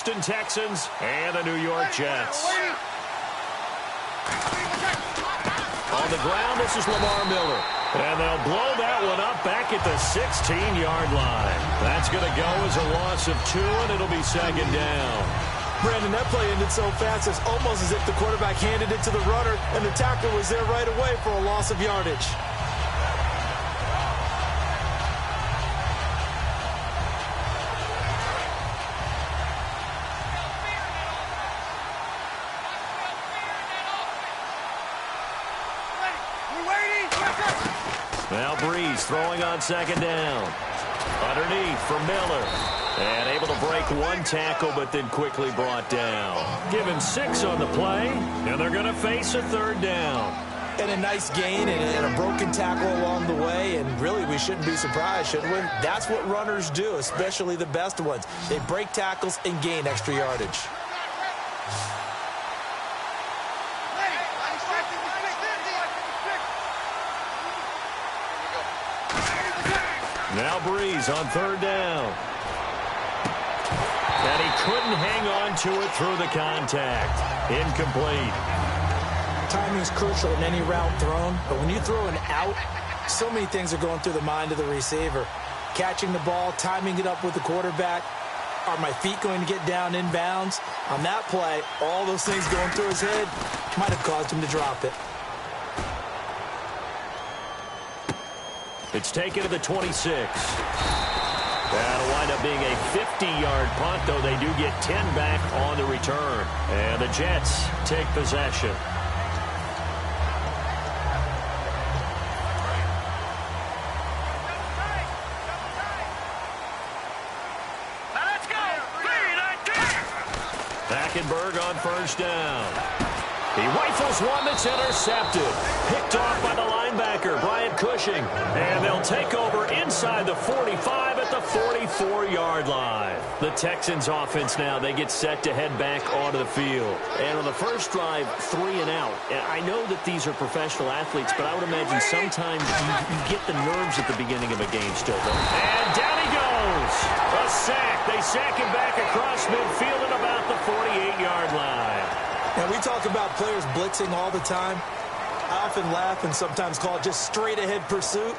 Houston Texans and the New York Jets. On the ground, this is Lamar Miller. And they'll blow that one up back at the 16-yard line. That's going to go as a loss of 2, and it'll be second down. Brandon, that play ended so fast, it's almost as if the quarterback handed it to the runner, and the tackler was there right away for a loss of yardage. Now Breeze throwing on second down. Underneath for Miller. And able to break one tackle, but then quickly brought down. Give him 6 on the play, and they're going to face a third down. And a nice gain and a broken tackle along the way, and really we shouldn't be surprised, should we? That's what runners do, especially the best ones. They break tackles and gain extra yardage. Now Breeze on third down. And he couldn't hang on to it through the contact. Incomplete. Timing is crucial in any route thrown, but when you throw an out, so many things are going through the mind of the receiver. Catching the ball, timing it up with the quarterback. Are my feet going to get down inbounds? On that play, all those things going through his head might have caused him to drop it. It's taken to the 26. That'll wind up being a 50-yard punt, though they do get 10 back on the return. And the Jets take possession. Hackenberg on first down. He rifles one that's intercepted. Picked off by the linebacker, Brian Cushing. And they'll take over inside the 45 at the 44-yard line. The Texans offense now, they get set to head back onto the field. And on the first drive, 3 and out. And I know that these are professional athletes, but I would imagine sometimes you get the nerves at the beginning of a game still, though. And down he goes. A sack. They sack him back across midfield at about the 48-yard line. And we talk about players blitzing all the time. I often laugh and sometimes call it just straight-ahead pursuit.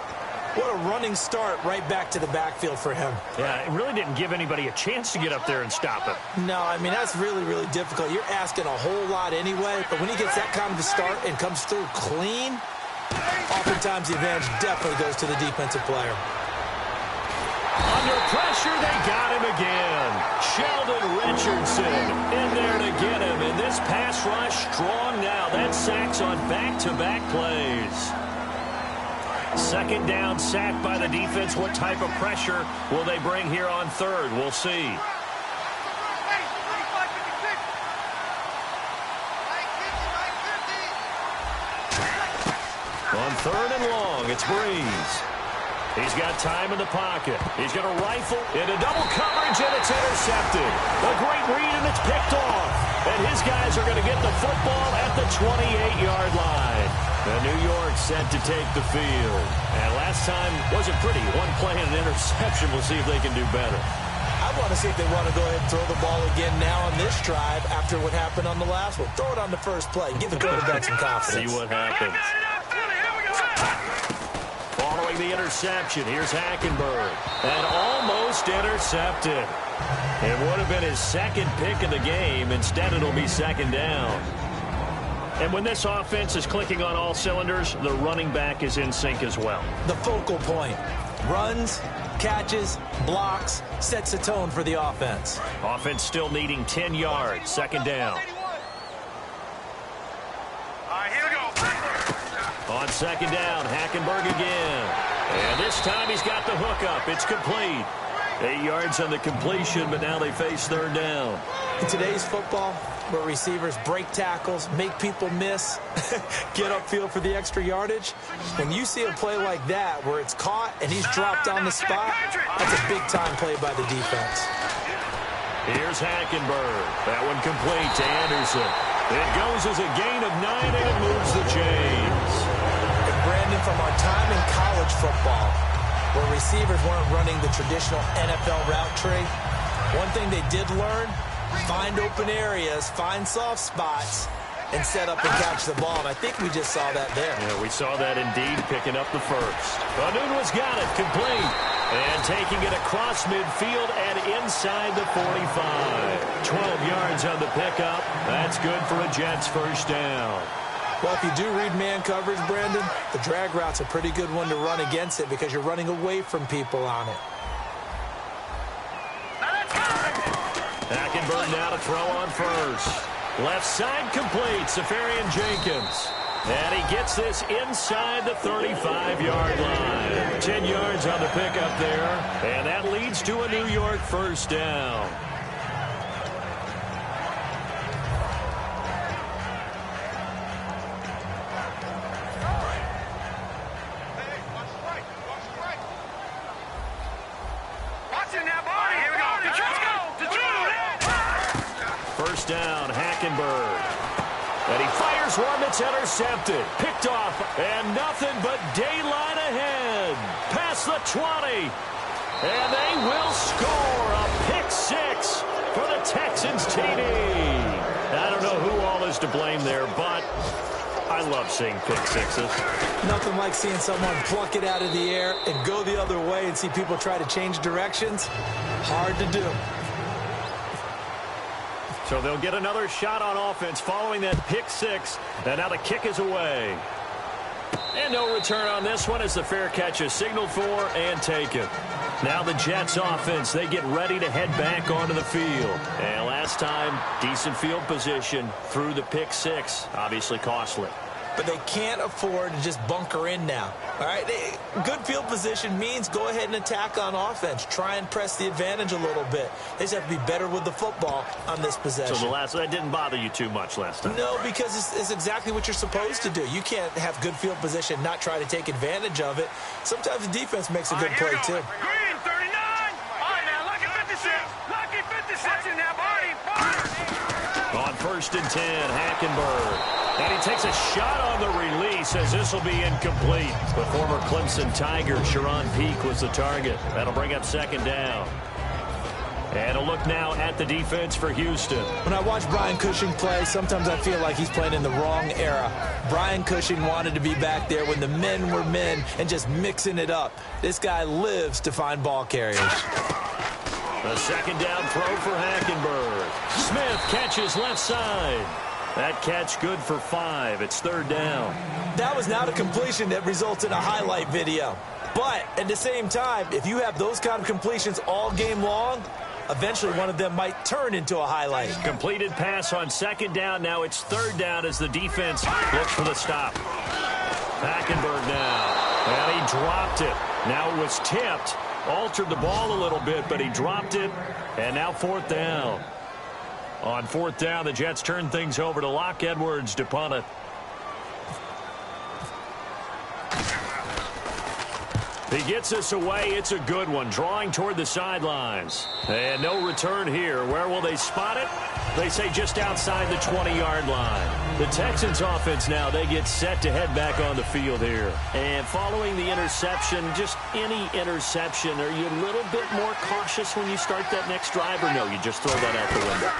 What a running start right back to the backfield for him. Yeah, it really didn't give anybody a chance to get up there and stop it. No, I mean, that's really, really difficult. You're asking a whole lot anyway, but when he gets that kind of a start and comes through clean, oftentimes the advantage definitely goes to the defensive player. Under pressure, they got him again. Sheldon Richardson in there to get him. And this pass rush strong now. That sacks on back-to-back plays. Second down, sack by the defense. What type of pressure will they bring here on third? We'll see. On third and long, it's Breeze. He's got time in the pocket. He's going to rifle into double coverage, and it's intercepted. A great read, and it's picked off. And his guys are going to get the football at the 28-yard line. And New York set to take the field. And last time wasn't pretty. One play and an interception. We'll see if they can do better. I want to see if they want to go ahead and throw the ball again now on this drive after what happened on the last one. Throw it on the first play. Give the quarterback some confidence. See what happens. Following the interception, here's Hackenberg. And almost intercepted. It would have been his second pick of the game. Instead, it'll be second down. And when this offense is clicking on all cylinders, the running back is in sync as well. The focal point. Runs, catches, blocks, sets a tone for the offense. Offense still needing 10 yards. Second down. On second down, Hackenberg again. And this time he's got the hookup. It's complete. 8 yards on the completion, but now they face third down. In today's football, where receivers break tackles, make people miss, get upfield for the extra yardage, when you see a play like that where it's caught and he's dropped on the spot, that's a big-time play by the defense. Here's Hackenberg. That one complete to Anderson. It goes as a gain of 9, and it moves the chains. And Brandon, from our time in college football, where receivers weren't running the traditional NFL route tree, one thing they did learn, find open areas, find soft spots, and set up and catch the ball. And I think we just saw that there. Yeah, we saw that indeed, picking up the first. Anunwa's got it, complete. And taking it across midfield and inside the 45. 12 yards on the pickup. That's good for a Jets first down. Well, if you do read man coverage, Brandon, the drag route's a pretty good one to run against it because you're running away from people on it. Hackenberg now to throw on first. Left side complete, Safarian Jenkins. And he gets this inside the 35-yard line. 10 yards on the pickup there. And that leads to a New York first down. First down, Hackenberg. And he fires one that's intercepted. Picked off, and nothing but daylight ahead. Past the 20. And they will score a pick six for the Texans TD. I don't know who all is to blame there, but I love seeing pick sixes. Nothing like seeing someone pluck it out of the air and go the other way and see people try to change directions. Hard to do. So they'll get another shot on offense following that pick six. And now the kick is away. And no return on this one as the fair catch is signaled for and taken. Now the Jets offense, they get ready to head back onto the field. And last time, decent field position through the pick six. Obviously costly. But they can't afford to just bunker in now. All right, good field position means go ahead and attack on offense. Try and press the advantage a little bit. They just have to be better with the football on this possession. So that didn't bother you too much last time? No, because it's exactly what you're supposed to do. You can't have good field position, not try to take advantage of it. Sometimes the defense makes a good play, too. Green, 39. All right, now, lucky 56. Lucky 56 in that body. On first and 10, Hackenberg. And he takes a shot on the release as this will be incomplete. The former Clemson Tiger, Sharon Peak, was the target. That'll bring up second down. And a look now at the defense for Houston. When I watch Brian Cushing play, sometimes I feel like he's playing in the wrong era. Brian Cushing wanted to be back there when the men were men and just mixing it up. This guy lives to find ball carriers. A second down throw for Hackenberg. Smith catches left side. That catch good for 5. It's third down. That was not a completion that results in a highlight video. But at the same time, if you have those kind of completions all game long, eventually one of them might turn into a highlight. Completed pass on second down. Now it's third down as the defense looks for the stop. Hackenberg now. And he dropped it. Now it was tipped. Altered the ball a little bit, but he dropped it. And now fourth down. On fourth down, the Jets turn things over to Locke Edwards to punt it. He gets us away. It's a good one. Drawing toward the sidelines. And no return here. Where will they spot it? They say just outside the 20-yard line. The Texans offense now, they get set to head back on the field here. And following the interception, just any interception, are you a little bit more cautious when you start that next drive, or no, you just throw that out the window?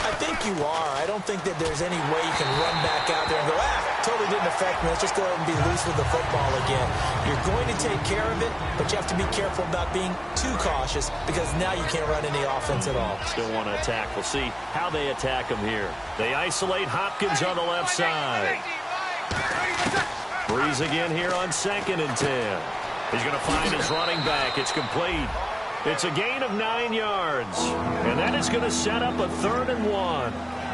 I think you are. I don't think that there's any way you can run back out there and go, totally didn't affect me. Let's just go ahead and be loose with the football again. You're going to take care of it, but you have to be careful about being too cautious because now you can't run any offense at all. Still want to attack. We'll see how they attack him here. They isolate Hopkins on the left side. Breeze again here on second and 10. He's going to find his running back. It's complete. It's a gain of 9 yards. And that is going to set up a 3rd and 1.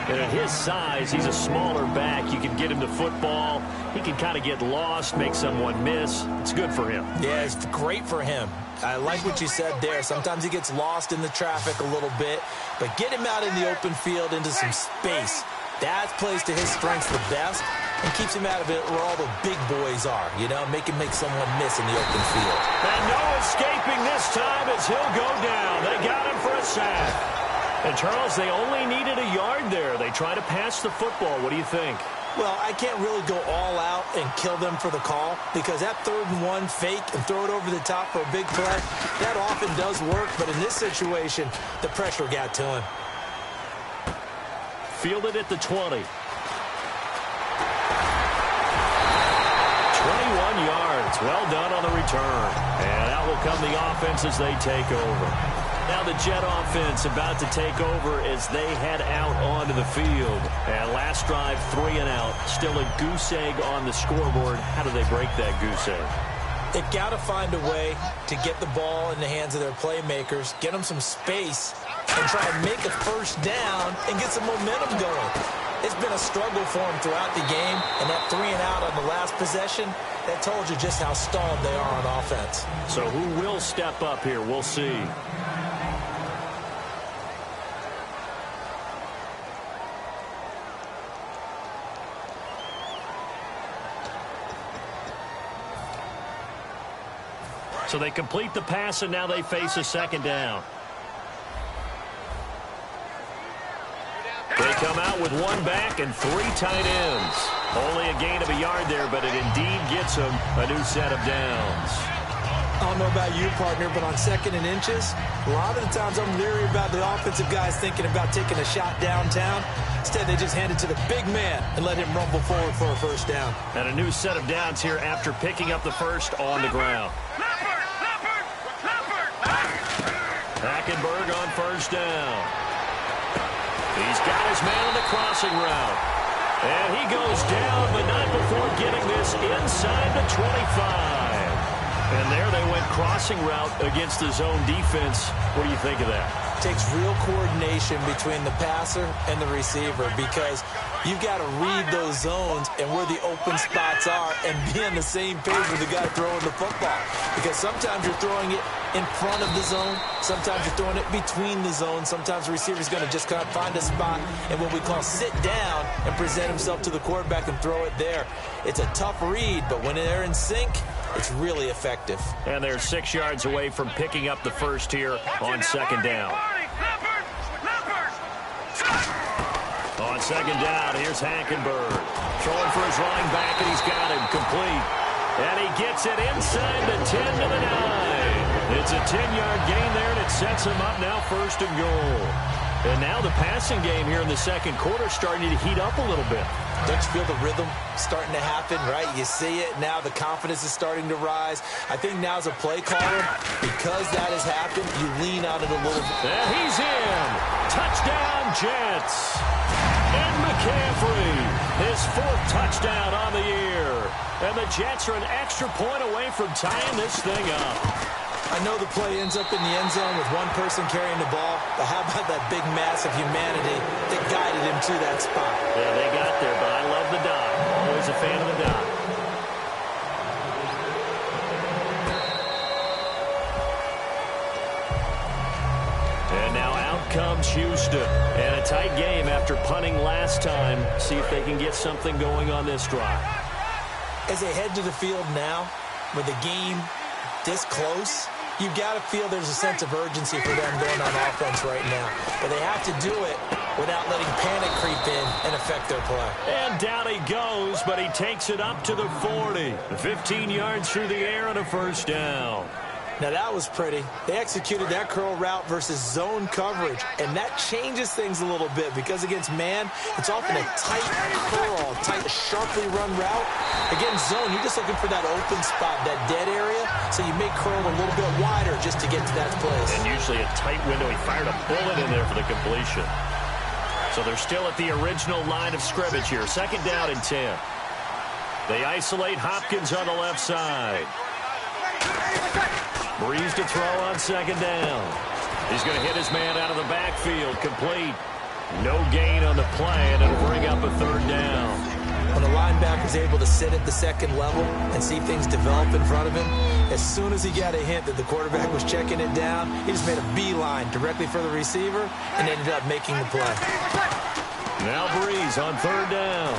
And at his size, he's a smaller back. You can get him the football. He can kind of get lost, make someone miss. It's good for him. Yeah, it's great for him. I like what you said there. Sometimes he gets lost in the traffic a little bit. But get him out in the open field into some space. That plays to his strengths the best and keeps him out of it where all the big boys are. You know, make someone miss in the open field. And no escaping this time as he'll go down. They got him for a sack. And, Charles, they only needed a yard there. They try to pass the football. What do you think? Well, I can't really go all out and kill them for the call because that 3rd and 1 fake and throw it over the top for a big play, that often does work. But in this situation, the pressure got to him. fielded at the 20. 21 yards. Well done on the return. And out will come the offense as they take over. Now the Jet offense about to take over as they head out onto the field. And last drive, 3 and out. Still a goose egg on the scoreboard. How do they break that goose egg? They've got to find a way to get the ball in the hands of their playmakers, get them some space, and try and make a first down and get some momentum going. It's been a struggle for them throughout the game, and that 3 and out on the last possession, that told you just how stalled they are on offense. So who will step up here? We'll see. So they complete the pass, and now they face a second down. They come out with 1 back and 3 tight ends. Only a gain of a yard there, but it indeed gets them a new set of downs. I don't know about you, partner, but on 2nd and inches, a lot of the times I'm leery about the offensive guys thinking about taking a shot downtown. Instead, they just hand it to the big man and let him rumble forward for a first down. And a new set of downs here after picking up the first on the ground. Hackenberg on first down. He's got his man on the crossing route. And he goes down, but not before getting this inside the 25. And there they went crossing route against the zone defense. What do you think of that? Takes real coordination between the passer and the receiver because you've got to read those zones and where the open spots are and be on the same page with the guy throwing the football. Because sometimes you're throwing it in front of the zone. Sometimes you're throwing it between the zones. Sometimes the receiver's going to just kind of find a spot and what we call sit down and present himself to the quarterback and throw it there. It's a tough read, but when they're in sync, it's really effective. And they're 6 yards away from picking up the first here on second down. On second down, here's Hackenberg. Throwing for his running back, and he's got him complete. And he gets it inside the 10 to the 9. It's a 10-yard gain there, and it sets him up now 1st and goal. And now the passing game here in the second quarter starting to heat up a little bit. Don't you feel the rhythm starting to happen, right? You see it now. The confidence is starting to rise. I think now as a play caller, because that has happened, you lean on it a little bit. And he's in. Touchdown, Jets. And McCaffrey, his 4th touchdown on the year. And the Jets are an extra point away from tying this thing up. I know the play ends up in the end zone with one person carrying the ball, but how about that big mass of humanity that guided him to that spot? Yeah, they got there, but I love the dot. Always a fan of the dot. And now out comes Houston. And a tight game after punting last time. See if they can get something going on this drive. As they head to the field now, with the game this close, you've got to feel there's a sense of urgency for them going on offense right now. But they have to do it without letting panic creep in and affect their play. And down he goes, but he takes it up to the 40. 15 yards through the air and a first down. Now that was pretty. They executed that curl route versus zone coverage, and that changes things a little bit because against man, it's often a tight curl, tight, sharply run route. Against zone, you're just looking for that open spot, that dead area, so you may curl a little bit wider just to get to that place. And usually a tight window. He fired a bullet in there for the completion. So they're still at the original line of scrimmage here. 2nd down and 10. They isolate Hopkins on the left side. Breeze to throw on 2nd down. He's going to hit his man out of the backfield. Complete. No gain on the play, and it'll bring up a 3rd down. When the linebacker's able to sit at the 2nd level and see things develop in front of him, as soon as he got a hint that the quarterback was checking it down, he just made a beeline directly for the receiver and ended up making the play. Now Breeze on 3rd down.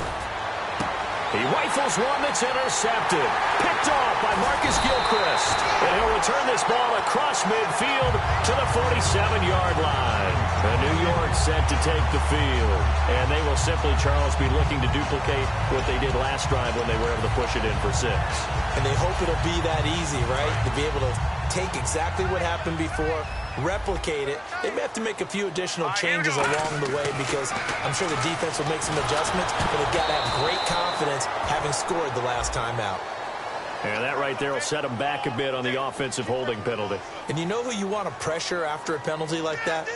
He rifles one that's intercepted. Picked off by Marcus Gilchrist. And he'll return this ball across midfield to the 47-yard line. And New York set to take the field. And they will simply, Charles, be looking to duplicate what they did last drive when they were able to push it in for 6. And they hope it'll be that easy, right? To be able to take exactly what happened before, replicate it. They may have to make a few additional changes along the way because I'm sure the defense will make some adjustments, but they've got to have great confidence having scored the last time out. And that right there will set them back a bit on the offensive holding penalty. And you know who you want to pressure after a penalty like that?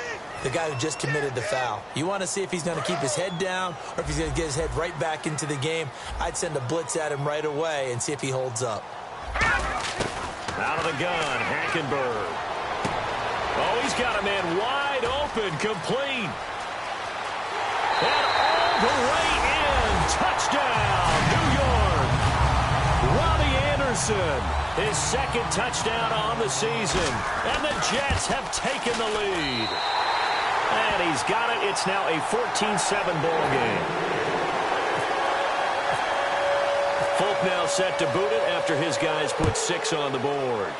The guy who just committed the foul. You want to see if he's going to keep his head down or if he's going to get his head right back into the game. I'd send a blitz at him right away and see if he holds up. Out of the gun, Hackenberg. Oh, he's got a man wide open, complete. And all the way in. Touchdown, New York. Robbie Anderson, his second touchdown on the season. And the Jets have taken the lead. And he's got it. It's now a 14-7 ball game. Folk now set to boot it after his guys put 6 on the board.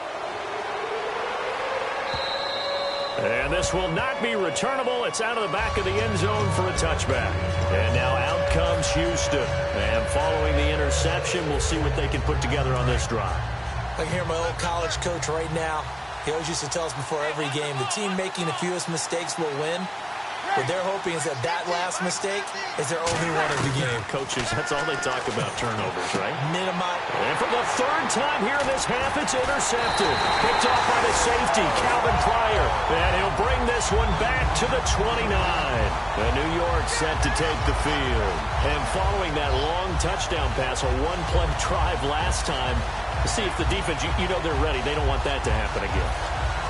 And this will not be returnable. It's out of the back of the end zone for a touchback. And now out comes Houston. And following the interception, we'll see what they can put together on this drive. I can hear my old college coach right now. He always used to tell us before every game, the team making the fewest mistakes will win. What they're hoping is that last mistake is their only one of the game. Coaches, that's all they talk about, turnovers, right? Minimize. And for the third time here in this half, it's intercepted. Picked off by the safety, Calvin Pryor. And he'll bring this one back to the 29. The New York set to take the field. And following that long touchdown pass, a one-play drive last time, to see if the defense, you know they're ready. They don't want that to happen again.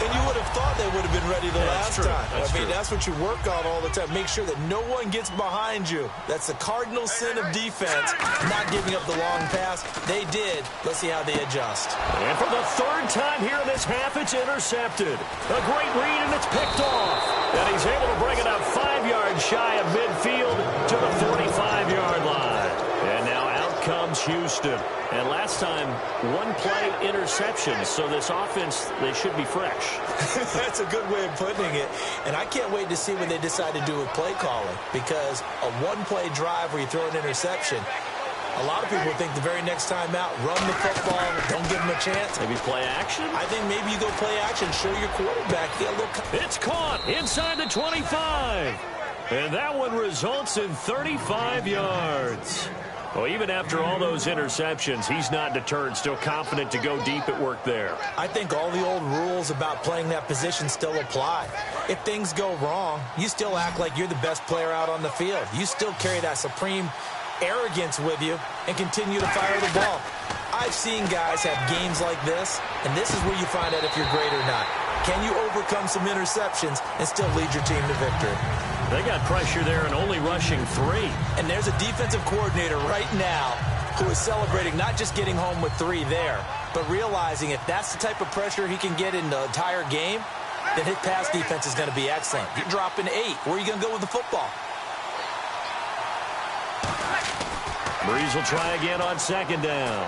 And you would have thought they would have been ready the last time. That's what you work on all the time. Make sure that no one gets behind you. That's the cardinal sin of defense, not giving up the long pass. They did. Let's see how they adjust. And for the third time here in this half, it's intercepted. A great read, and it's picked off. And he's able to bring it up 5 yards shy of midfield to the 45-yard line. And now out comes Houston. And last time, one-play interception. So this offense, they should be fresh. That's a good way of putting it. And I can't wait to see what they decide to do with play calling. Because a one-play drive where you throw an interception, a lot of people think the very next time out, run the football, don't give them a chance. Maybe play action? I think maybe you go play action, show your quarterback. Get a little. It's caught inside the 25. And that one results in 35 yards. Well, even after all those interceptions, he's not deterred, still confident to go deep at work there. I think all the old rules about playing that position still apply. If things go wrong, you still act like you're the best player out on the field. You still carry that supreme arrogance with you and continue to fire the ball. I've seen guys have games like this, and this is where you find out if you're great or not. Can you overcome some interceptions and still lead your team to victory? They got pressure there and only rushing 3. And there's a defensive coordinator right now who is celebrating not just getting home with 3 there, but realizing if that's the type of pressure he can get in the entire game, then his pass defense is going to be excellent. You're dropping 8. Where are you going to go with the football? Breeze will try again on second down.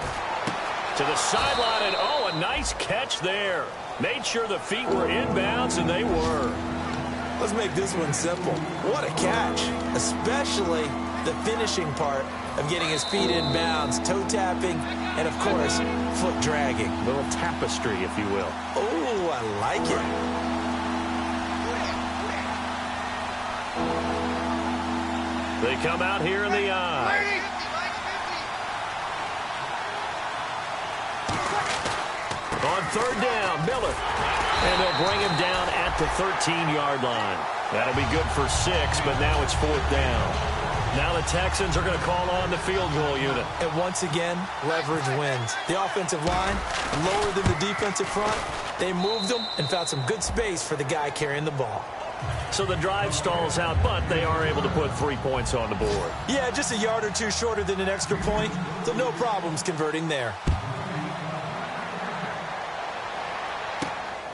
To the sideline, and oh, a nice catch there. Made sure the feet were inbounds, and they were. Let's make this one simple. What a catch, especially the finishing part of getting his feet in bounds, toe tapping, and, of course, foot dragging. A little tapestry, if you will. Oh, I like it. They come out here in the eye. On third down, Miller. And they'll bring him down at the 13-yard line. That'll be good for 6, but now it's 4th down. Now the Texans are going to call on the field goal unit. And once again, leverage wins. The offensive line, lower than the defensive front. They moved them and found some good space for the guy carrying the ball. So the drive stalls out, but they are able to put 3 points on the board. Yeah, just a yard or 2 shorter than an extra point, so no problems converting there.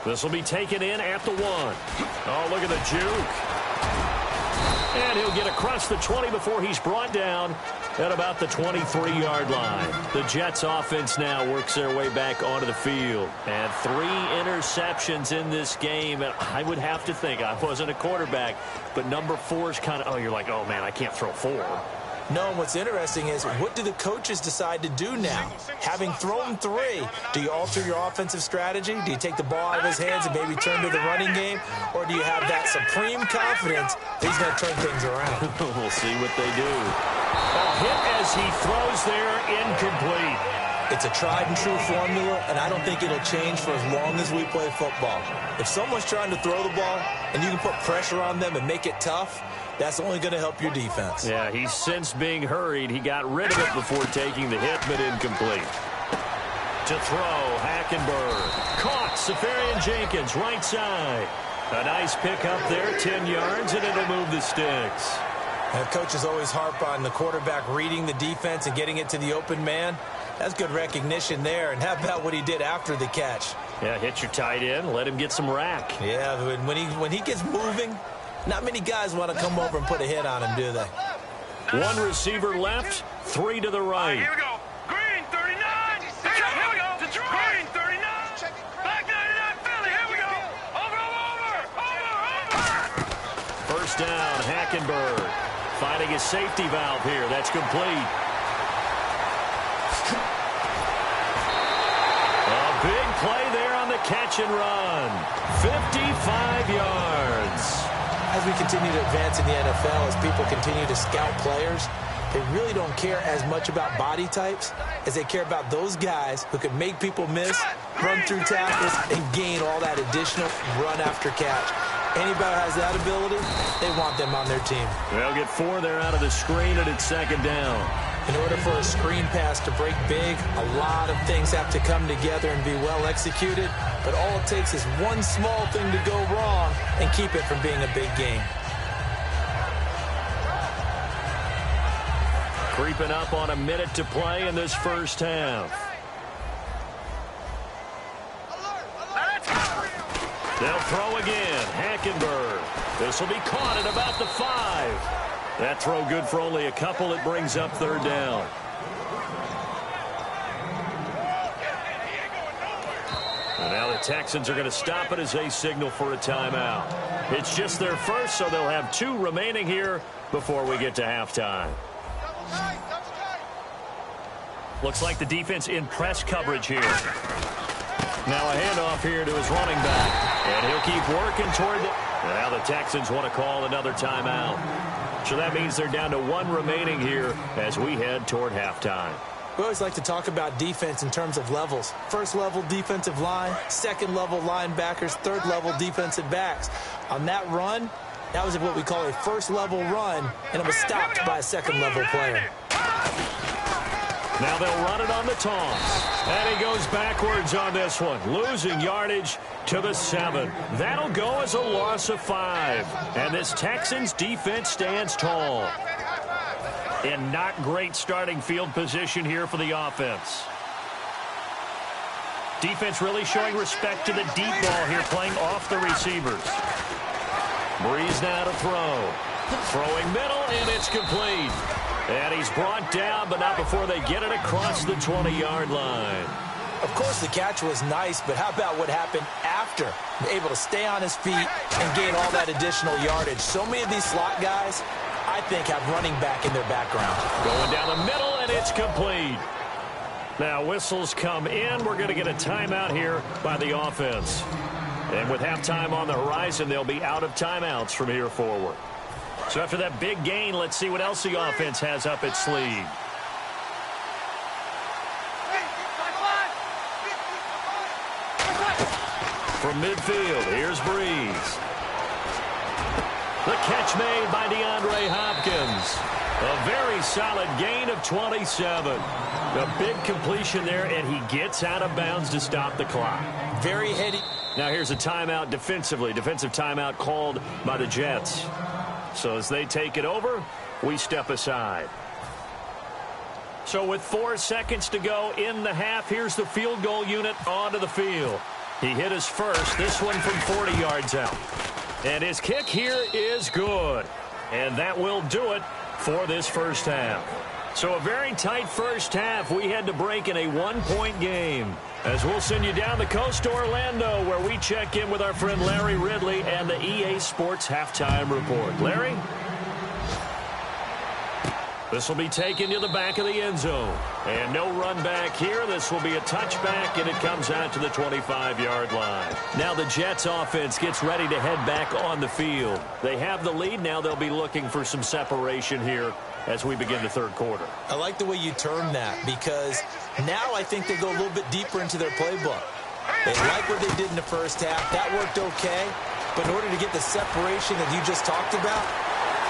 This will be taken in at the 1. Oh, look at the juke. And he'll get across the 20 before he's brought down at about the 23-yard line. The Jets offense now works their way back onto the field. And 3 interceptions in this game. And I would have to think, I wasn't a quarterback, but number 4 is kind of, oh, you're like, oh, man, I can't throw 4. No, what's interesting is, what do the coaches decide to do now? Having thrown 3, do you alter your offensive strategy? Do you take the ball out of his hands and maybe turn to the running game? Or do you have that supreme confidence that he's going to turn things around? We'll see what they do. A hit as he throws there, incomplete. It's a tried-and-true formula, and I don't think it'll change for as long as we play football. If someone's trying to throw the ball and you can put pressure on them and make it tough, that's only going to help your defense. Yeah, he's since being hurried. He got rid of it before taking the hit, but incomplete. To throw, Hackenberg. Caught, Safarian-Jenkins, right side. A nice pick up there, 10 yards, and it'll move the sticks. And coaches always harp on the quarterback reading the defense and getting it to the open man. That's good recognition there. And how about what he did after the catch? Yeah, hit your tight end, let him get some rack. Yeah, when he gets moving, not many guys want to come over and put a hit on him, do they? One receiver left, 3 to the right. Here we go. Green, 39. Here we go. Green, 39. Back 99, Philly. Here we go. Over. First down, Hackenberg. Finding his safety valve here. That's complete. A big play there on the catch and run. 55 yards. As we continue to advance in the NFL, as people continue to scout players, they really don't care as much about body types as they care about those guys who can make people miss, run through tackles, and gain all that additional run after catch. Anybody who has that ability, they want them on their team. They'll get 4 there out of the screen, and it's second down. In order for a screen pass to break big, a lot of things have to come together and be well executed. But all it takes is one small thing to go wrong and keep it from being a big game. Creeping up on a minute to play in this first half. They'll throw again. Hackenberg. This will be caught at about the 5. That throw good for only a couple. It brings up third down. And now the Texans are going to stop it as they signal for a timeout. It's just their first, so they'll have 2 remaining here before we get to halftime. Looks like the defense in press coverage here. Now a handoff here to his running back. And he'll keep working toward the... And now the Texans want to call another timeout. So that means they're down to 1 remaining here as we head toward halftime. We always like to talk about defense in terms of levels. First level defensive line, second level linebackers, third level defensive backs. On that run, that was what we call a first level run, and it was stopped by a second level player. Now they'll run it on the toss. And he goes backwards on this one, losing yardage to the 7. That'll go as a loss of 5. And this Texans defense stands tall. And not great starting field position here for the offense. Defense really showing respect to the deep ball here, playing off the receivers. Breeze now to throw. Throwing middle, and it's complete. And he's brought down, but not before they get it across the 20-yard line. Of course, the catch was nice, but how about what happened after? Able to stay on his feet and gain all that additional yardage. So many of these slot guys, I think, have running back in their background. Going down the middle, and it's complete. Now, whistles come in. We're going to get a timeout here by the offense. And with halftime on the horizon, they'll be out of timeouts from here forward. So after that big gain, let's see what else the offense has up its sleeve. From midfield, here's Breeze. The catch made by DeAndre Hopkins. A very solid gain of 27. A big completion there, and he gets out of bounds to stop the clock. Very heady. Now here's a timeout defensively. Defensive timeout called by the Jets. So as they take it over, we step aside. So with 4 seconds to go in the half, here's the field goal unit onto the field. He hit his first, this one from 40 yards out. And his kick here is good. And that will do it for this first half. So a very tight first half. We had to break in a 1-point game. As we'll send you down the coast to Orlando, where we check in with our friend Larry Ridley and the EA Sports Halftime Report. Larry? This will be taken to the back of the end zone. And no run back here. This will be a touchback, and it comes out to the 25-yard line. Now the Jets offense gets ready to head back on the field. They have the lead. Now they'll be looking for some separation here as we begin the third quarter. I like the way you term that, because now I think they go a little bit deeper into their playbook. They like what they did in the first half. That worked okay. But in order to get the separation that you just talked about,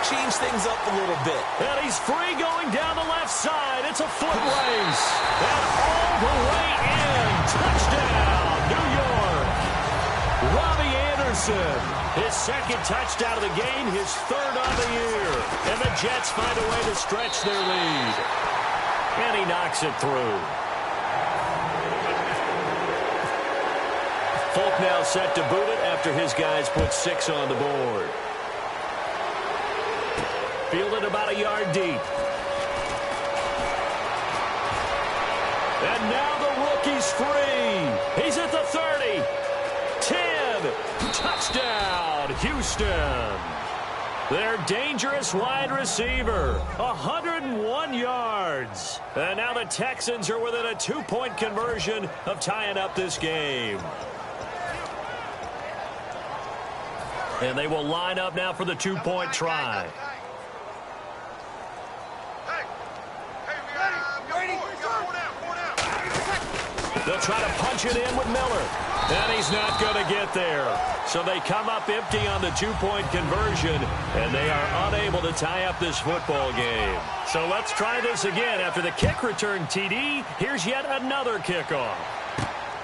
change things up a little bit. And he's free going down the left side. It's a foot race. And all the way in. Touchdown, New York. Robbie Anderson. His second touchdown of the game, his third on the year. And the Jets find a way to stretch their lead. And he knocks it through. Folk now set to boot it after his guys put 6 on the board. Fielded about a yard deep. And now the rookie's free. He's at the 30. 10. Touchdown, Houston. Their dangerous wide receiver. 101 yards. And now the Texans are within a 2-point conversion of tying up this game. And they will line up now for the 2-point try. They'll try to punch it in with Miller. And he's not going to get there. So they come up empty on the 2-point conversion, and they are unable to tie up this football game. So let's try this again. After the kick return TD, here's yet another kickoff.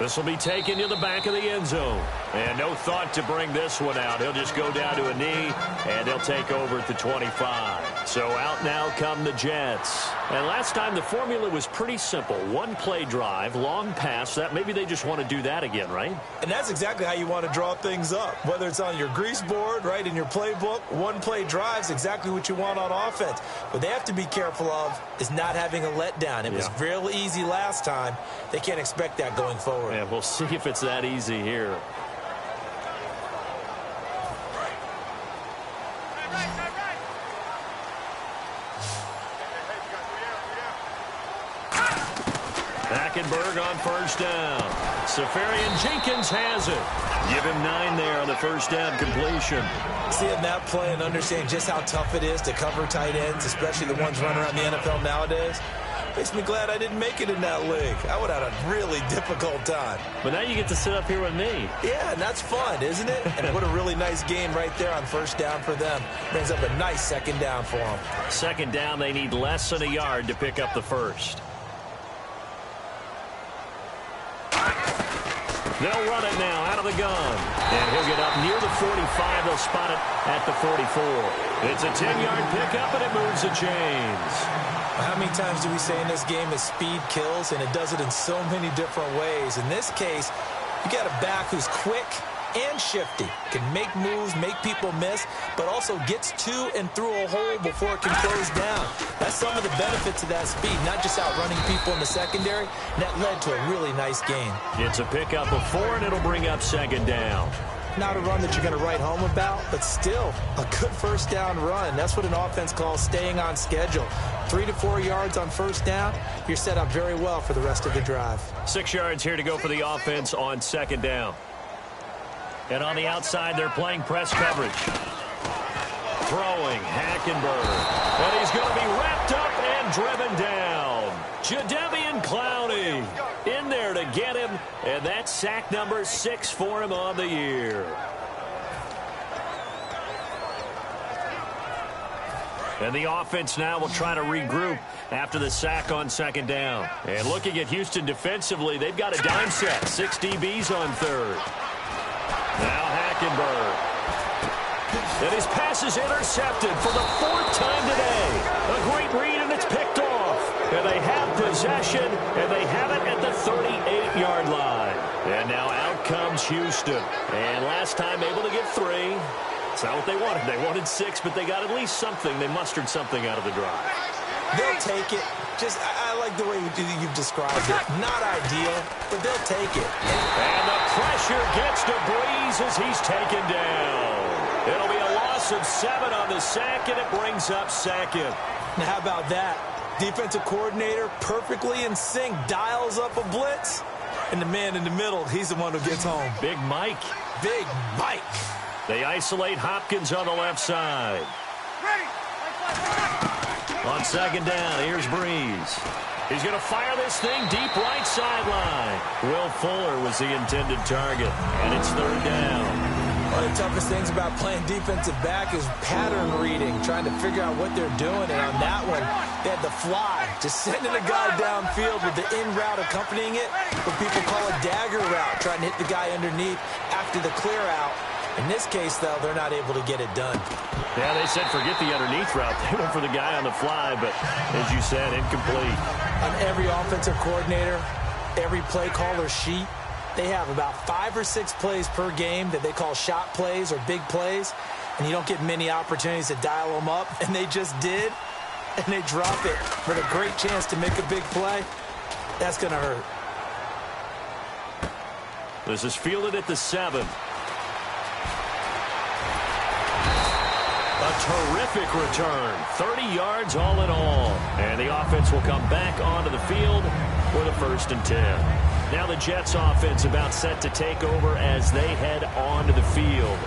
This will be taken to the back of the end zone. And no thought to bring this one out. He'll just go down to a knee, and they'll take over at the 25. So out now come the Jets. And last time the formula was pretty simple. One play drive, long pass. That maybe they just want to do that again, right? And that's exactly how you want to draw things up. Whether it's on your grease board, right, in your playbook, one play drive is exactly what you want on offense. What they have to be careful of is not having a letdown. It was real easy last time. They can't expect that going forward. Yeah, we'll see if it's that easy here. Hackenberg on first down. Safarian Jenkins has it. Give him 9 there on the first down completion. Seeing that play and understanding just how tough it is to cover tight ends, especially the ones running around the NFL nowadays, makes me glad I didn't make it in that league. I would have had a really difficult time. But now you get to sit up here with me. Yeah, and that's fun, isn't it? And what a really nice game right there on first down for them. Brings up a nice second down for them. Second down, they need less than a yard to pick up the first. They'll run it now out of the gun. And he'll get up near the 45. They'll spot it at the 44. It's a 10-yard pickup, and it moves the chains. How many times do we say in this game that speed kills, and it does it in so many different ways? In this case, you got a back who's quick and shifty, can make moves, make people miss, but also gets to and through a hole before it can close down. That's some of the benefits of that speed, not just outrunning people in the secondary. And that led to a really nice game. It's a pickup of 4, and it'll bring up second down. Not a run that you're going to write home about, but still a good first down run. That's what an offense calls staying on schedule. 3 to 4 yards on first down, you're set up very well for the rest of the drive. 6 yards here to go for the offense on second down. And on the outside, they're playing press coverage. Throwing, Hackenberg. And he's going to be wrapped up and driven down. Jadeveon Clowney in there to get him. And that's sack number 6 for him on the year. And the offense now will try to regroup after the sack on second down. And looking at Houston defensively, they've got a dime set. 6 DBs on third. Now Hackenberg. And his pass is intercepted for the 4th time today. A great read, and it's picked off. And they have possession, and they have it at the 38-yard line. And now out comes Houston. And last time able to get 3. It's not what they wanted. They wanted 6, but they got at least something. They mustered something out of the drive. They'll take it. I like the way you've described it. Not ideal, but they'll take it. And the pressure gets to Breeze as he's taken down. It'll be a loss of 7 on the sack, and it brings up second. Now, how about that? Defensive coordinator perfectly in sync, dials up a blitz, and the man in the middle, he's the one who gets home. Big Mike. Big Mike. They isolate Hopkins on the left side. On second down, here's Breeze. He's going to fire this thing deep right sideline. Will Fuller was the intended target, and it's third down. One of the toughest things about playing defensive back is pattern reading, trying to figure out what they're doing. And on that one, they had the fly, just sending a guy downfield with the in route accompanying it, what people call a dagger route, trying to hit the guy underneath after the clear out. In this case, though, they're not able to get it done. Yeah, they said forget the underneath route. They went for the guy on the fly, but as you said, incomplete. On every offensive coordinator, every play caller sheet, they have about 5 or 6 plays per game that they call shot plays or big plays, and you don't get many opportunities to dial them up, and they just did, and they drop it with a great chance to make a big play. That's going to hurt. This is fielded at the 7. A terrific return, 30 yards all in all. And the offense will come back onto the field for the 1st and 10. Now the Jets offense about set to take over as they head onto the field.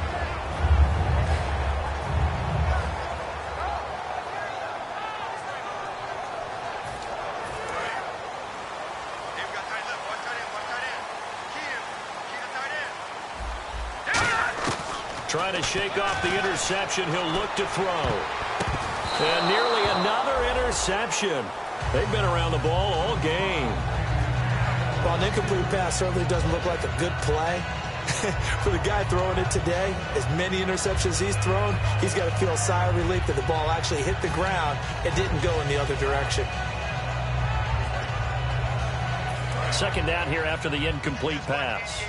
Trying to shake off the interception. He'll look to throw. And nearly another interception. They've been around the ball all game. Well, an incomplete pass certainly doesn't look like a good play. For the guy throwing it today, as many interceptions he's thrown, he's got to feel a sigh of relief that the ball actually hit the ground and didn't go in the other direction. Second down here after the incomplete pass.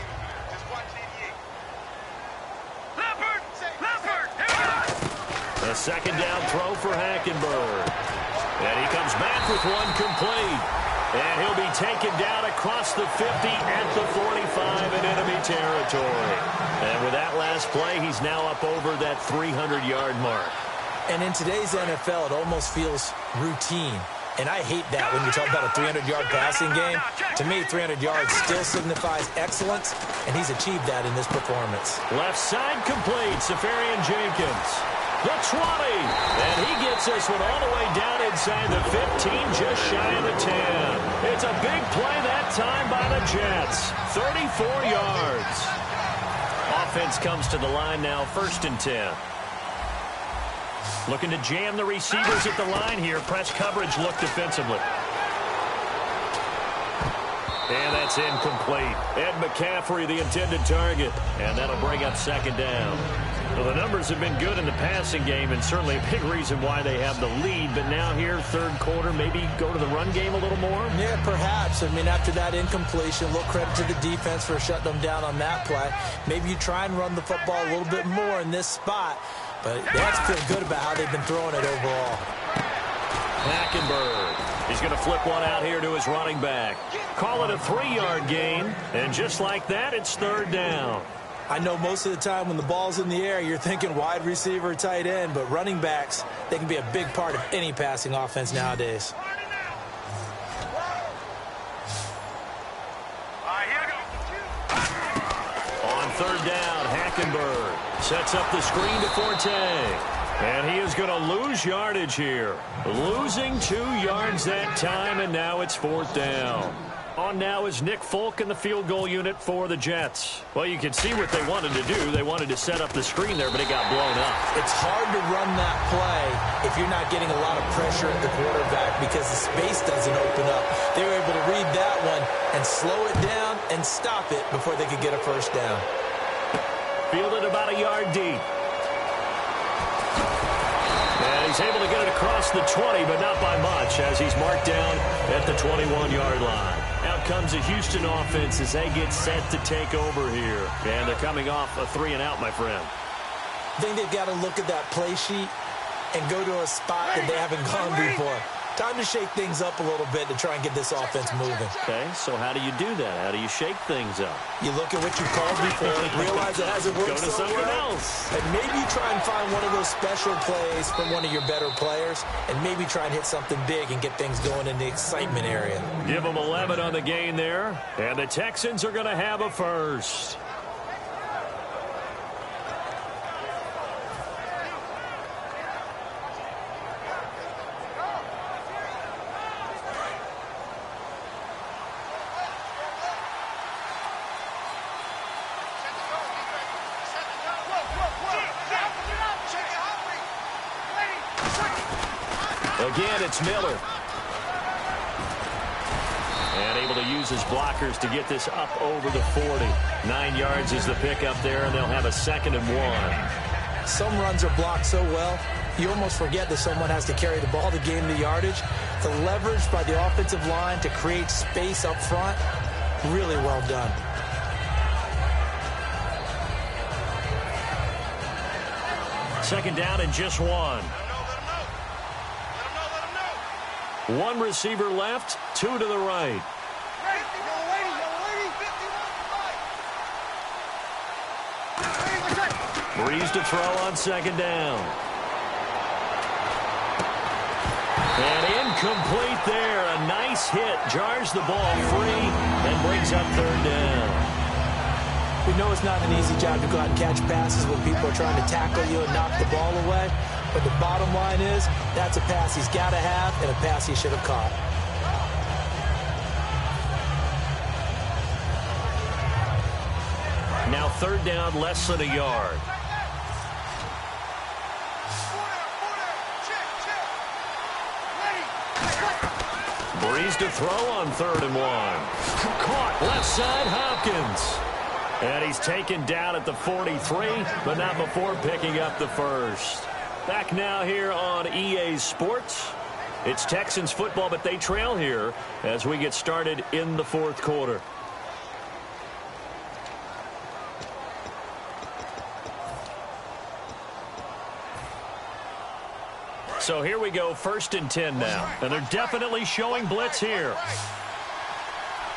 A second down throw for Hackenberg. And he comes back with one complete. And he'll be taken down across the 50 at the 45 in enemy territory. And with that last play, he's now up over that 300-yard mark. And in today's NFL, it almost feels routine. And I hate that when you talk about a 300-yard passing game. To me, 300 yards still signifies excellence, and he's achieved that in this performance. Left side complete, Safarian Jenkins. The 20, and he gets this one all the way down inside the 15, just shy of the 10. It's a big play that time by the Jets. 34 yards. Offense comes to the line now, 1st and 10. Looking to jam the receivers at the line here. Press coverage look defensively. And that's incomplete. Ed McCaffrey, the intended target. And that'll bring up second down. Well, the numbers have been good in the passing game, and certainly a big reason why they have the lead. But now here, third quarter, maybe go to the run game a little more? Yeah, perhaps. I mean, after that incompletion, a little credit to the defense for shutting them down on that play. Maybe you try and run the football a little bit more in this spot. But they have to feel good about how they've been throwing it overall. Hackenberg. He's going to flip one out here to his running back. Call it a 3-yard gain. And just like that, it's third down. I know most of the time when the ball's in the air, you're thinking wide receiver, tight end, but running backs, they can be a big part of any passing offense nowadays. On third down, Hackenberg sets up the screen to Forte. And he is going to lose yardage here. Losing 2 yards that time, and now it's fourth down. On now is Nick Folk in the field goal unit for the Jets. Well, you can see what they wanted to do. They wanted to set up the screen there, but it got blown up. It's hard to run that play if you're not getting a lot of pressure at the quarterback because the space doesn't open up. They were able to read that one and slow it down and stop it before they could get a first down. Fielded about a yard deep. And he's able to get it across the 20, but not by much, as he's marked down at the 21-yard line. Out comes the Houston offense as they get set to take over here. And they're coming off a 3-and-out, my friend. I think they've got to look at that play sheet and go to a spot that they haven't gone before. Time to shake things up a little bit to try and get this offense moving. Okay, so how do you do that? How do you shake things up? You look at what you called before, realize it hasn't worked Go to so something well, else. and maybe try and find one of those special plays from one of your better players, and maybe try and hit something big and get things going in the excitement area. Give them 11 on the game there, and the Texans are going to have a first. Again, it's Miller. And able to use his blockers to get this up over the 40. 9 yards is the pickup there, and they'll have a 2nd and 1. Some runs are blocked so well, you almost forget that someone has to carry the ball to gain the yardage. The leverage by the offensive line to create space up front, really well done. Second down and just 1. One receiver left, 2 to the right. Breeze to throw on 2nd down. And incomplete there. A nice hit. Jars the ball free and brings up 3rd down. We know it's not an easy job to go out and catch passes when people are trying to tackle you and knock the ball away. But the bottom line is, that's a pass he's got to have and a pass he should have caught. Now 3rd down, less than a yard. Breeze to throw on 3rd and 1. Caught left side, Hopkins. And he's taken down at the 43, but not before picking up the first. Back now here on EA Sports. It's Texans football, but they trail here as we get started in the 4th quarter. So here we go, 1st and 10 now. And they're definitely showing blitz here.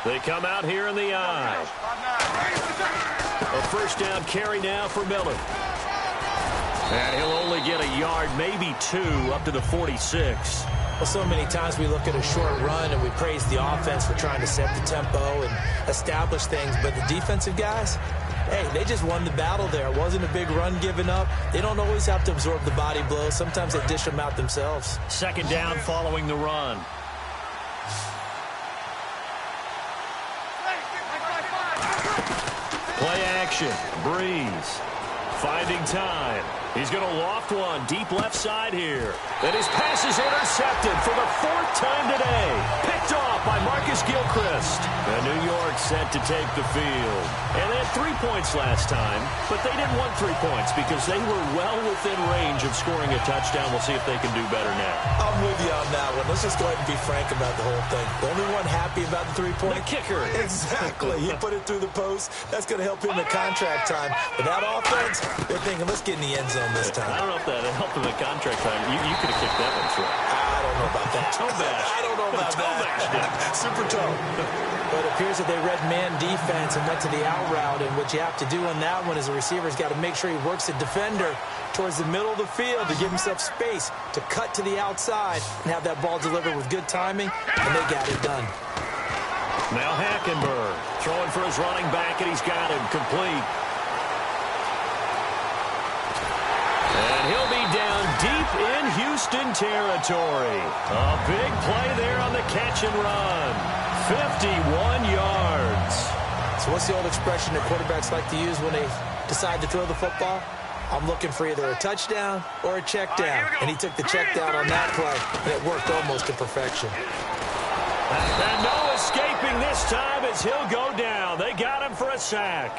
They come out here in the eye. A 1st down carry now for Miller. And he'll only get a yard, maybe 2, up to the 46. Well, so many times we look at a short run and we praise the offense for trying to set the tempo and establish things. But the defensive guys, hey, they just won the battle there. It wasn't a big run given up. They don't always have to absorb the body blows. Sometimes they dish them out themselves. 2nd down following the run. Play action. Breeze. Finding time. He's going to loft one deep left side here. And his pass is intercepted for the 4th time today. Picked off by Marcus Gilchrist. And New York set to take the field. And they had 3 points last time, but they didn't want 3 points because they were well within range of scoring a touchdown. We'll see if they can do better now. I'm with you on that one. Let's just go ahead and be frank about the whole thing. The only one happy about the 3-point? The kicker. Exactly. He put it through the post. That's going to help him in contract time. But that offense, they're thinking, let's get in the end zone this time. I don't know if that helped him in contract time. You could have kicked that one through. I don't know about that. Toe bash. I don't know about that. Super toe. But it appears that they read man defense and went to the out route. And what you have to do on that one is the receiver's got to make sure he works the defender towards the middle of the field to give himself space to cut to the outside and have that ball delivered with good timing. And they got it done. Now Hackenberg throwing for his running back, and he's got him complete. And he'll be down deep in Houston territory. A big play there on the catch and run. 51 yards. So what's the old expression that quarterbacks like to use when they decide to throw the football? I'm looking for either a touchdown or a check down. And he took the check down on that play, and it worked almost to perfection. And no escaping this time as he'll go down. They got him for a sack.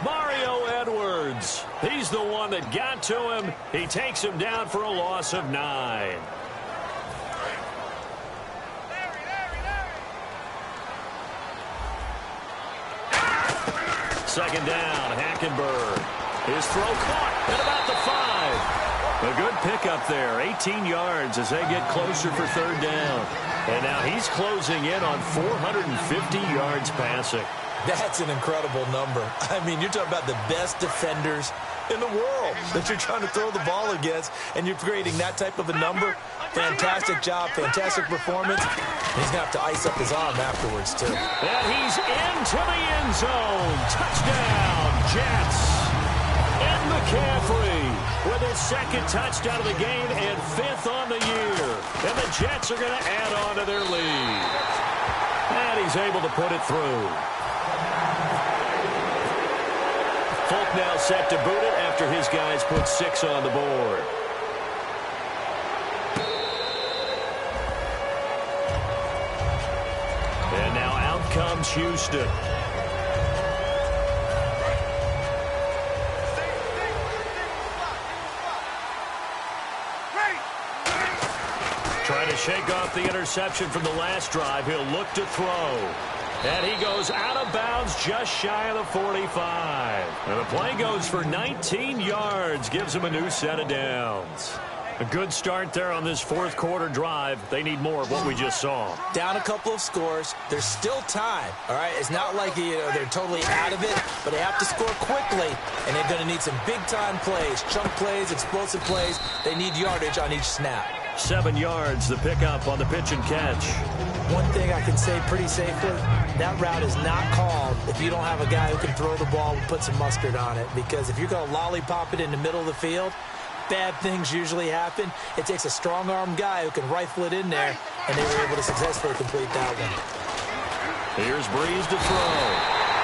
Mario Edwards, he's the one that got to him. He takes him down for a loss of 9. Second down, Hackenberg. His throw caught at about the 5. A good pickup there, 18 yards as they get closer for third down. And now he's closing in on 450 yards passing. That's an incredible number. I mean, you're talking about the best defenders in the world that you're trying to throw the ball against, and you're creating that type of a number. Fantastic job, fantastic performance. He's going to have to ice up his arm afterwards, too. And he's into the end zone. Touchdown, Jets. And McCaffrey with his second touchdown of the game and 5th on the year. And the Jets are going to add on to their lead. And he's able to put it through. Folk now set to boot it after his guys put 6 on the board. And now out comes Houston. Trying to shake off the interception from the last drive. He'll look to throw. And he goes out of bounds just shy of the 45. And the play goes for 19 yards. Gives him a new set of downs. A good start there on this fourth quarter drive. They need more of what we just saw. Down a couple of scores. There's still time, all right? It's not like they're totally out of it, but they have to score quickly, and they're going to need some big-time plays, chunk plays, explosive plays. They need yardage on each snap. 7 yards, the pickup on the pitch and catch. One thing I can say pretty safely, that route is not called if you don't have a guy who can throw the ball and put some mustard on it. Because if you're going to lollipop it in the middle of the field, bad things usually happen. It takes a strong-arm guy who can rifle it in there, and they were able to successfully complete that one. Here's Breeze to throw.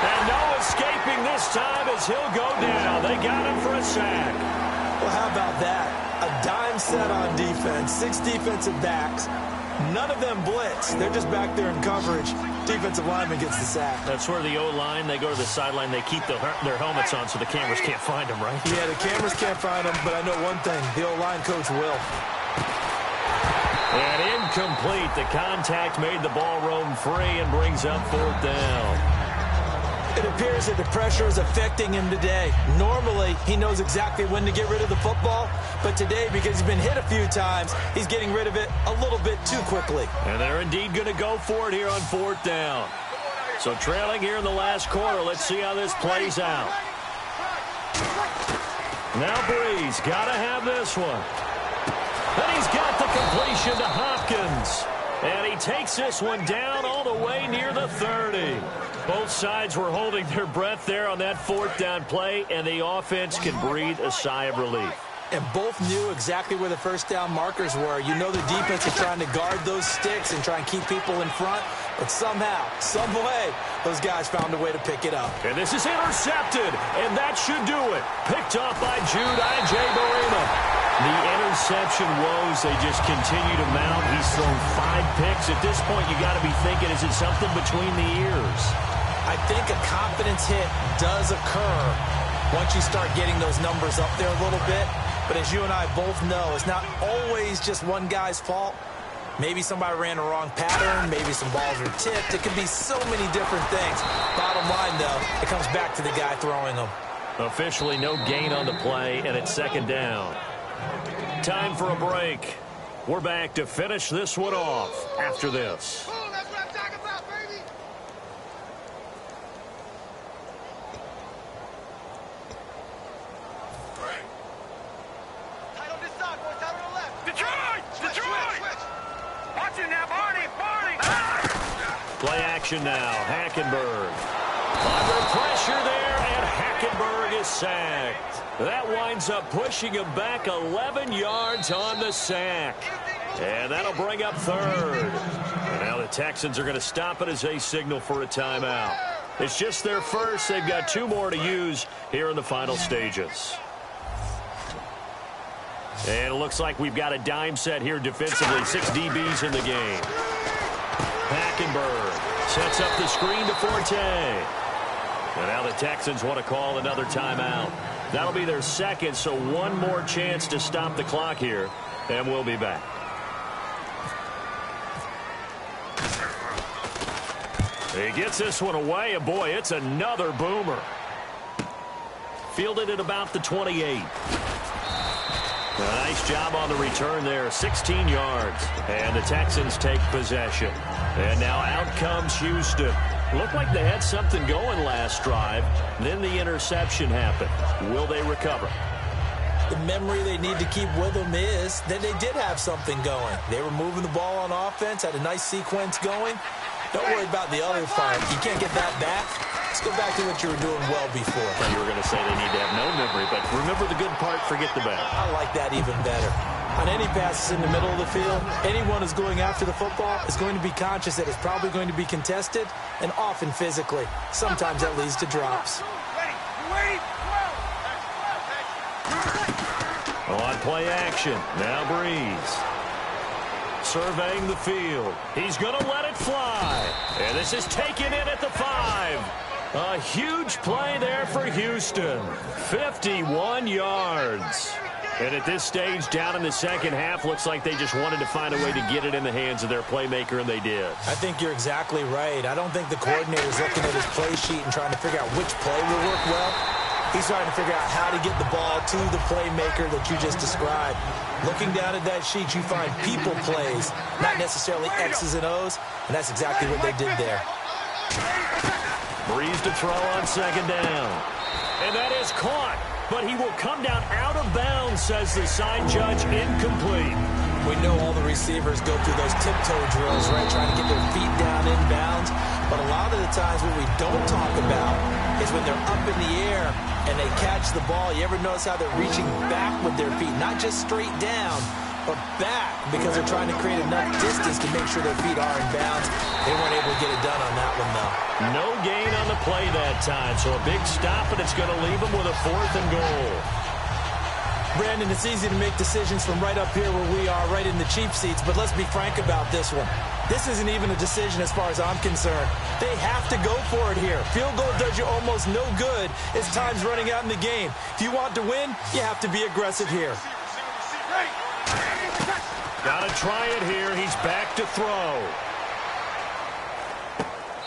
And no escaping this time as he'll go down. They got him for a sack. Well, how about that? A dime set on defense, 6 defensive backs. None of them blitz. They're just back there in coverage. Defensive lineman gets the sack. That's where the O-line, they go to the sideline, they keep their helmets on so the cameras can't find them, right? Yeah, the cameras can't find them, but I know one thing. The O-line coach will. And incomplete. The contact made the ball roam free and brings up 4th down. It appears that the pressure is affecting him today. Normally, he knows exactly when to get rid of the football, but today, because he's been hit a few times, he's getting rid of it a little bit too quickly. And they're indeed going to go for it here on 4th down. So trailing here in the last quarter, let's see how this plays out. Now Breeze, got to have this one. And he's got the completion to Hopkins. And he takes this one down all the way near the 30. Both sides were holding their breath there on that 4th down play, and the offense can breathe a sigh of relief. And both knew exactly where the first down markers were. You know the defense is trying to guard those sticks and try and keep people in front, but somehow, some way, those guys found a way to pick it up. And this is intercepted, and that should do it. Picked off by Jude Ijebarima. The interception woes, they just continue to mount. He's thrown 5 picks. At this point, you got to be thinking, is it something between the ears? I think a confidence hit does occur once you start getting those numbers up there a little bit. But as you and I both know, it's not always just one guy's fault. Maybe somebody ran a wrong pattern. Maybe some balls were tipped. It could be so many different things. Bottom line, though, it comes back to the guy throwing them. Officially no gain on the play, and it's 2nd down. Time for a break. We're back to finish this one off after this. Play action now. Hackenberg. Under pressure there, and Hackenberg is sacked. That winds up pushing him back 11 yards on the sack. And that'll bring up 3rd. And now the Texans are going to stop it as they signal for a timeout. It's just their first. They've got 2 more to use here in the final stages. And it looks like we've got a dime set here defensively. 6 DBs in the game. Hackenberg sets up the screen to Forte. And now the Texans want to call another timeout. That'll be their 2nd, so 1 more chance to stop the clock here. And we'll be back. He gets this one away, and boy, it's another boomer. Fielded at about the 28. A nice job on the return there, 16 yards. And the Texans take possession. And now out comes Houston. Looked like they had something going last drive. Then the interception happened. Will they recover? The memory they need to keep with them is that they did have something going. They were moving the ball on offense, had a nice sequence going. Don't worry about the other part. You can't get that back. Let's go back to what you were doing well before. I thought you were going to say they need to have no memory, but remember the good part, forget the bad. I like that even better. On any passes in the middle of the field, anyone who's going after the football is going to be conscious that it's probably going to be contested, and often physically. Sometimes that leads to drops. On play action, now Breeze. Surveying the field. He's going to let it fly. And this is taken in at the 5. A huge play there for Houston. 51 yards. And at this stage, down in the second half, looks like they just wanted to find a way to get it in the hands of their playmaker, and they did. I think you're exactly right. I don't think the coordinator's looking at his play sheet and trying to figure out which play will work well. He's trying to figure out how to get the ball to the playmaker that you just described. Looking down at that sheet, you find people plays, not necessarily X's and O's, and that's exactly what they did there. Breeze to throw on second down. And that is caught, but he will come down out of bounds, says the side judge, incomplete. We know all the receivers go through those tiptoe drills, right, trying to get their feet down in bounds. But a lot of the times what we don't talk about is when they're up in the air and they catch the ball. You ever notice how they're reaching back with their feet, not just straight down, but back, because they're trying to create enough distance to make sure their feet are in bounds. They weren't able to get it done on that one, though. No gain on the play that time, so a big stop, and it's going to leave them with a 4th and goal. Brandon, it's easy to make decisions from right up here where we are, right in the cheap seats, but let's be frank about this one. This isn't even a decision as far as I'm concerned. They have to go for it here. Field goal does you almost no good as time's running out in the game. If you want to win, you have to be aggressive here. Got to try it here. He's back to throw.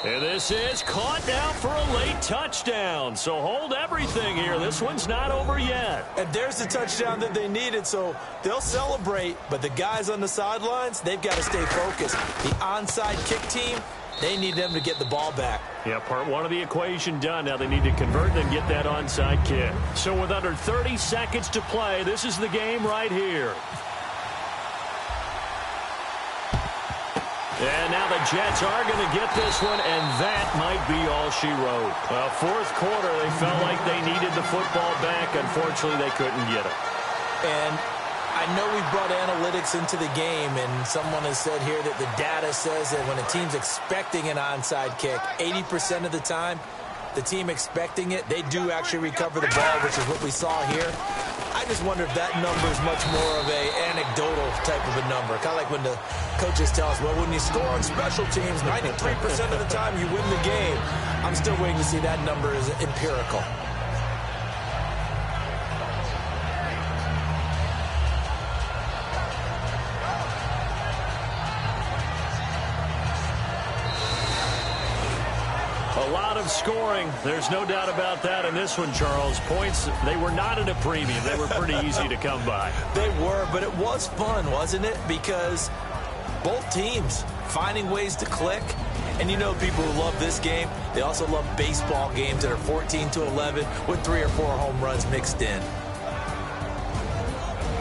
And this is caught now for a late touchdown. So hold everything here. This one's not over yet. And there's the touchdown that they needed, so they'll celebrate. But the guys on the sidelines, they've got to stay focused. The onside kick team, they need them to get the ball back. Yeah, part one of the equation done. Now they need to convert and get that onside kick. So with under 30 seconds to play, this is the game right here. And now the Jets are going to get this one, and that might be all she wrote. Fourth quarter, they felt like they needed the football back. Unfortunately, they couldn't get it. And I know we brought analytics into the game, and someone has said here that the data says that when a team's expecting an onside kick, 80% of the time, the team expecting it, they do actually recover the ball, which is what we saw here. I just wonder if that number is much more of a anecdotal type of a number. Kind of like when the coaches tell us, well, when you score on special teams, 93% of the time you win the game. I'm still waiting to see that number as empirical. A lot of scoring. There's no doubt about that in this one, Charles. Points, they were not at a premium. They were pretty easy to come by. They were, but it was fun, wasn't it? Because both teams finding ways to click. And you know people who love this game, they also love baseball games that are 14-11 with 3 or 4 home runs mixed in.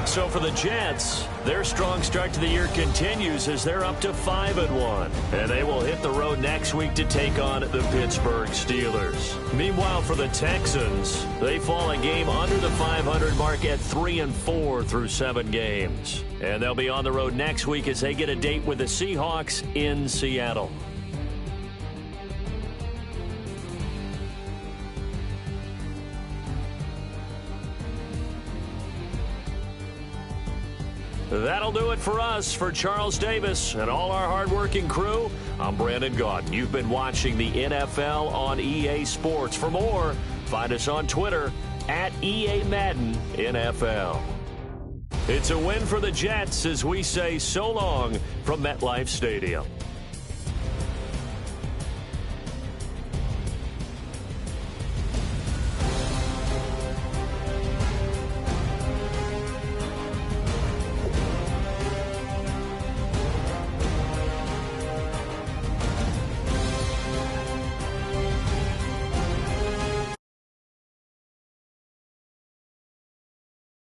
So for the Jets, their strong start to the year continues as they're up to 5-1. And they will hit the road next week to take on the Pittsburgh Steelers. Meanwhile, for the Texans, they fall a game under the 500 mark at 3-4 through 7 games. And they'll be on the road next week as they get a date with the Seahawks in Seattle. That'll do it for us. For Charles Davis and all our hardworking crew, I'm Brandon Gaudin. You've been watching the NFL on EA Sports. For more, find us on Twitter at EA Madden NFL. It's a win for the Jets as we say so long from MetLife Stadium.